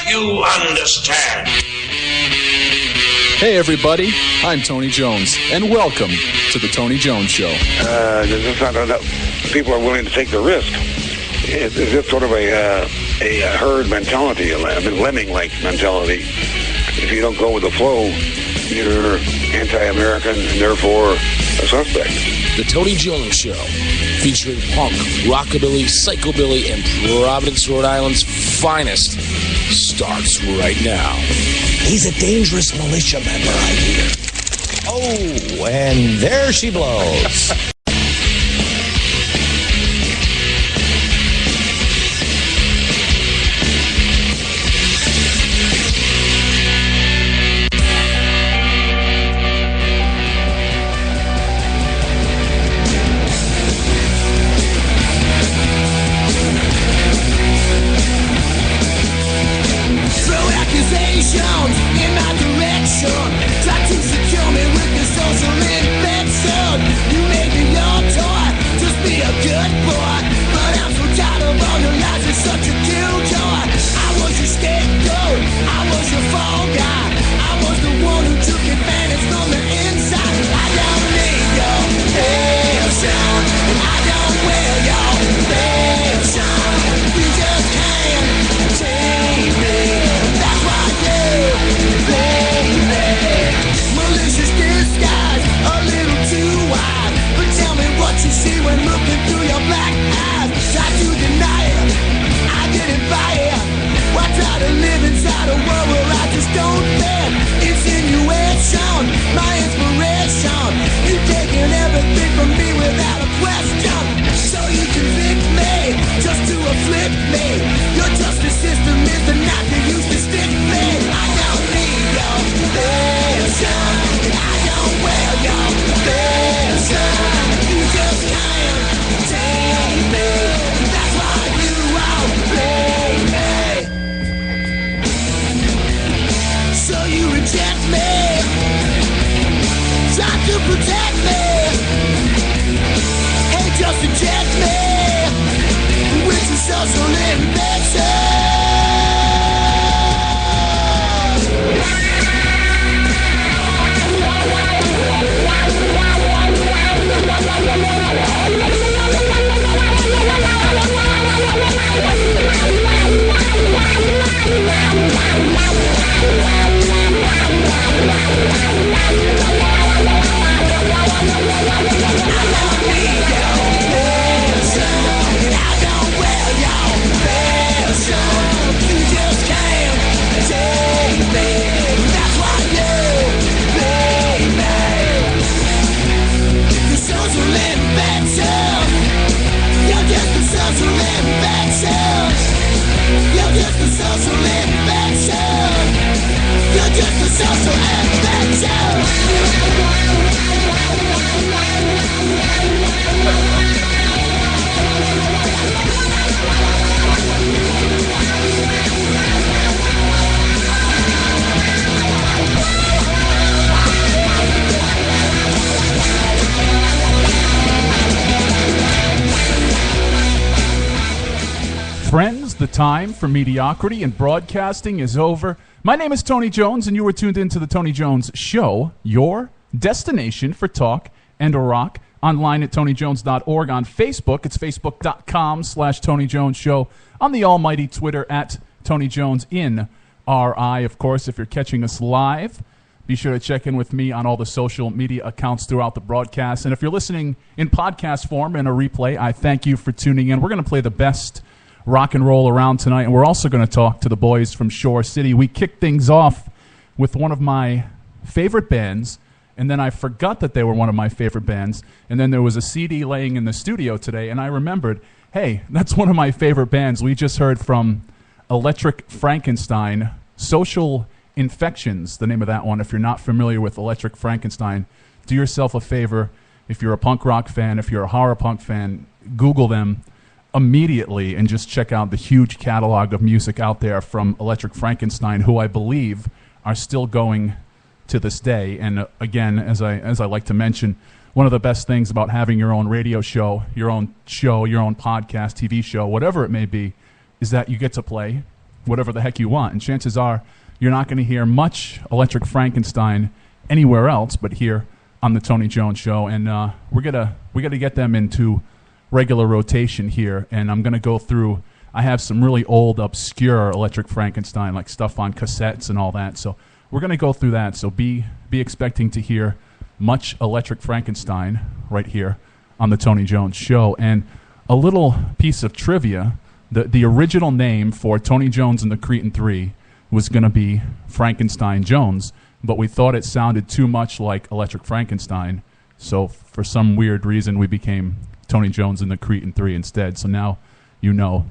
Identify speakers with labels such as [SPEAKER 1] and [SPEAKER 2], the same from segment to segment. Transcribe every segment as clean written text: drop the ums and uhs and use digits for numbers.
[SPEAKER 1] you understand?
[SPEAKER 2] Hey everybody, I'm Tony Jones, and welcome to the Tony Jones Show.
[SPEAKER 3] It's not enough. People are willing to take the risk. It's just sort of a herd mentality, a lemming-like mentality. If you don't go with the flow, you're anti-American and therefore a suspect.
[SPEAKER 4] The Tony Jones Show, featuring punk, rockabilly, psychobilly, and Providence, Rhode Island's finest, starts right now.
[SPEAKER 5] He's a dangerous militia member, I hear. Oh, and there she blows.
[SPEAKER 6] In my direction, try to secure me with your social infection. You made me your toy, just be a good boy. But I'm so tired of all your lies, you're such a killjoy. I was your scapegoat, I was your fall guy. I was the one who took advantage from the inside. I don't need your passion, and I don't wear your passion. You just can't take me. That's why malicious disguise, a little too wide. But tell me what you see when looking through your black eyes. Try to deny it, I didn't buy it. Why try to live inside a world where I just don't fit? Insinuation, my inspiration. You taking everything from me without a question. So you convict me, just to afflict me. Your justice system is the knife you used to stick me. I don't need your passion, and I don't wear your passion. You just can't take me. That's why you outplay me. So you reject me, try to protect me. Hey, just eject me with your social infection.
[SPEAKER 7] Friends, the time for mediocrity and broadcasting is over. My name is Tony Jones, and you are tuned into the Tony Jones Show, your destination for talk and rock. Online at TonyJones.org. On Facebook, it's Facebook.com/Tony Jones Show. On the almighty Twitter at Tony Jones in RI. Of course, if you're catching us live, be sure to check in with me on all the social media accounts throughout the broadcast. And if you're listening in podcast form and a replay, I thank you for tuning in. We're going to play the best rock and roll around tonight, and we're also going to talk to the boys from Shore City. We kicked things off with one of my favorite bands, and then I forgot that they were one of my favorite bands, and then there was a CD laying in the studio today, and I remembered, hey, that's one of my favorite bands. We just heard from Electric Frankenstein, Social Infections, the name of that one. If you're not familiar with Electric Frankenstein, do yourself a favor. If you're a punk rock fan, if you're a horror punk fan, Google them immediately and just check out the huge catalog of music out there from Electric Frankenstein, who I believe are still going to this day. And again, as I like to mention, one of the best things about having your own radio show, your own podcast, TV show, whatever it may be, is that you get to play whatever the heck you want. And chances are you're not going to hear much Electric Frankenstein anywhere else but here on the Tony Jones Show. And we got to get them into regular rotation here. And I'm going to go through. I have some really old, obscure Electric Frankenstein, like stuff on cassettes and all that. So we're going to go through that. So be expecting to hear much Electric Frankenstein right here on the Tony Jones Show. And a little piece of trivia, the original name for Tony Jones and the Cretin 3 was going to be Frankenstein Jones, but we thought it sounded too much like Electric Frankenstein, so for some weird reason we became Tony Jones and the Cretin 3 instead. So now you know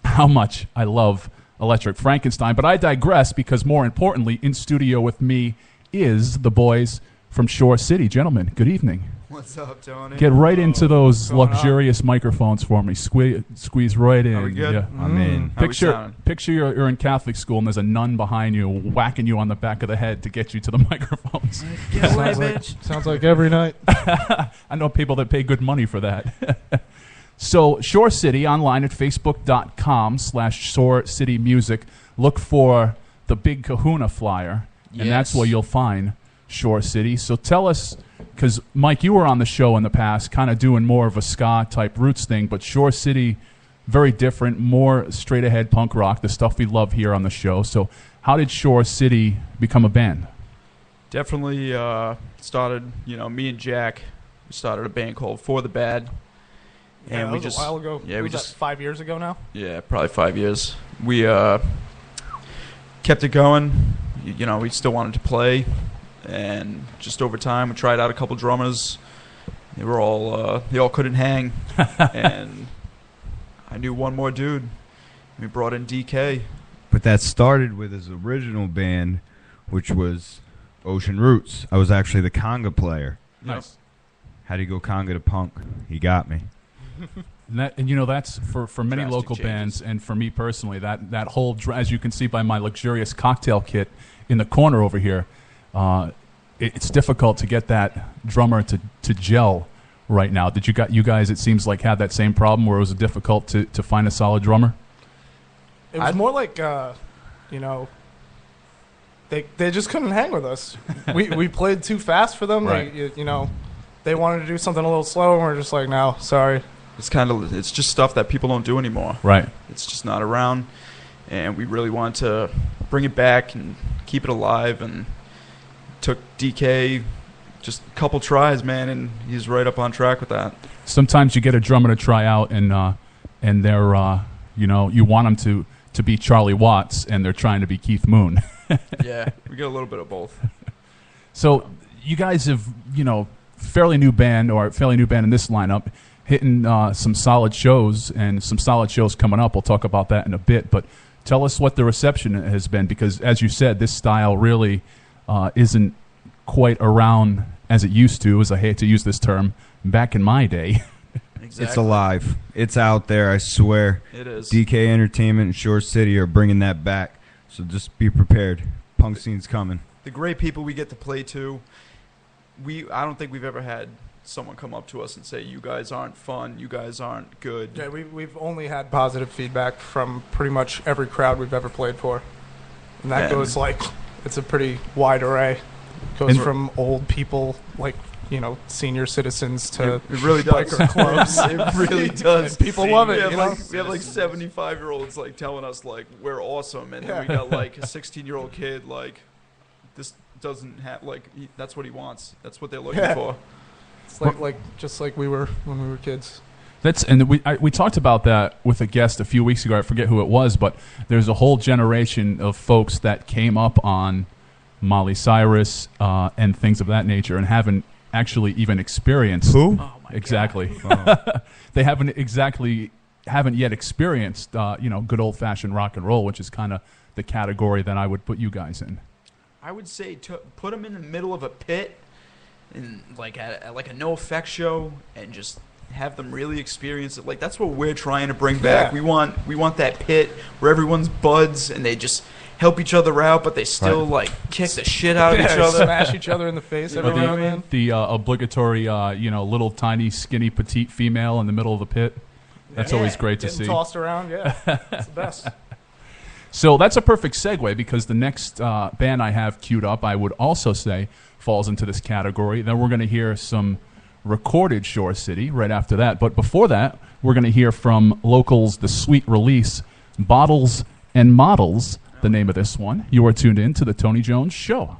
[SPEAKER 7] how much I love Electric Frankenstein. But I digress, because more importantly, in studio with me is the boys from Shore City. Gentlemen, good evening.
[SPEAKER 8] What's up, Tony?
[SPEAKER 7] Get right into those
[SPEAKER 8] What's going
[SPEAKER 7] luxurious microphones for me. Squeeze right in.
[SPEAKER 8] Are we good?
[SPEAKER 7] Yeah.
[SPEAKER 8] I'm in. How we sounding?
[SPEAKER 7] Picture you're in Catholic school and there's a nun behind you whacking you on the back of the head to get you to the microphones.
[SPEAKER 8] Get away, bitch.
[SPEAKER 9] Sounds like every night.
[SPEAKER 7] I know people that pay good money for that. So Shore City, online at facebook.com/Shore City Music. Look for the Big Kahuna flyer, and that's where you'll find Shore City. So tell us, because Mike, you were on the show in the past, kind of doing more of a ska type roots thing, but Shore City, very different, more straight ahead punk rock, the stuff we love here on the show. So how did Shore City become a band?
[SPEAKER 8] Definitely started, me and Jack, we started a band called For the Bad.
[SPEAKER 9] And
[SPEAKER 8] we
[SPEAKER 9] that was
[SPEAKER 8] just
[SPEAKER 9] a while ago.
[SPEAKER 8] Yeah, we
[SPEAKER 9] was
[SPEAKER 8] just
[SPEAKER 9] that 5 years ago now.
[SPEAKER 8] Yeah, probably 5 years. We kept it going. We still wanted to play, and just over time, we tried out a couple drummers. They all couldn't hang, and I knew one more dude. We brought in DK.
[SPEAKER 10] But that started with his original band, which was Ocean Roots. I was actually the conga player.
[SPEAKER 7] Nice.
[SPEAKER 10] How do you go conga to punk? He got me.
[SPEAKER 7] And that's for many
[SPEAKER 8] Drastic
[SPEAKER 7] local
[SPEAKER 8] changes.
[SPEAKER 7] bands, and for me personally, that whole, as you can see by my luxurious cocktail kit in the corner over here, it's difficult to get that drummer to gel right now. Did you guys, it seems like, had that same problem where it was difficult to find a solid drummer?
[SPEAKER 9] It was more like, they just couldn't hang with us. we played too fast for them.
[SPEAKER 7] Right.
[SPEAKER 9] They wanted to do something a little slow, and we're just like, no, sorry.
[SPEAKER 8] It's just stuff that people don't do anymore.
[SPEAKER 7] Right.
[SPEAKER 8] It's just not around, and we really wanted to bring it back and keep it alive, and took DK just a couple tries, man, and he's right up on track with that.
[SPEAKER 7] Sometimes you get a drummer to try out, and they're you want them to be Charlie Watts, and they're trying to be Keith Moon.
[SPEAKER 8] Yeah, we get a little bit of both.
[SPEAKER 7] So you guys have, fairly new band in this lineup, hitting some solid shows, and some solid shows coming up. We'll talk about that in a bit, but tell us what the reception has been, because as you said, this style really isn't quite around as it used to, as I hate to use this term, back in my day.
[SPEAKER 8] Exactly.
[SPEAKER 10] It's alive. It's out there, I swear.
[SPEAKER 8] It is.
[SPEAKER 10] DK Entertainment and Shore City are bringing that back, so just be prepared. Punk scene's coming.
[SPEAKER 8] The great people we get to play to, I don't think we've ever had someone come up to us and say, you guys aren't fun, you guys aren't good.
[SPEAKER 9] Yeah, we've only had positive feedback from pretty much every crowd we've ever played for. And that goes it's a pretty wide array. It goes from old people, senior citizens, to
[SPEAKER 8] it really does.
[SPEAKER 9] biker clubs.
[SPEAKER 8] It really does.
[SPEAKER 9] And people love it.
[SPEAKER 8] We have 75-year-olds telling us we're awesome, and then we got a 16-year-old kid this doesn't have that's what he wants. That's what they're looking for.
[SPEAKER 9] It's just like we were when we were kids.
[SPEAKER 7] We talked about that with a guest a few weeks ago. I forget who it was, but there's a whole generation of folks that came up on Molly Cyrus and things of that nature, and haven't actually even experienced.
[SPEAKER 10] Who?
[SPEAKER 7] Oh my exactly. They haven't yet experienced good old fashioned rock and roll, which is kind of the category that I would put you guys in.
[SPEAKER 8] I would say put them in the middle of a pit, and at a no effect show, and just have them really experience it. That's what we're trying to bring back. We want that pit where everyone's buds and they just help each other out, but they still kick the shit out of each other,
[SPEAKER 9] smash each other in the face every now and then.
[SPEAKER 7] The obligatory little tiny skinny petite female in the middle of the pit. That's always great to see.
[SPEAKER 9] Tossed around, yeah, it's the best.
[SPEAKER 7] So that's a perfect segue because the next band I have queued up, I would also say, falls into this category. Then we're going to hear some recorded Shore City right after that. But before that, we're going to hear from locals the sweet release, Bottles and Models, the name of this one. You are tuned in to the Tony Jones Show.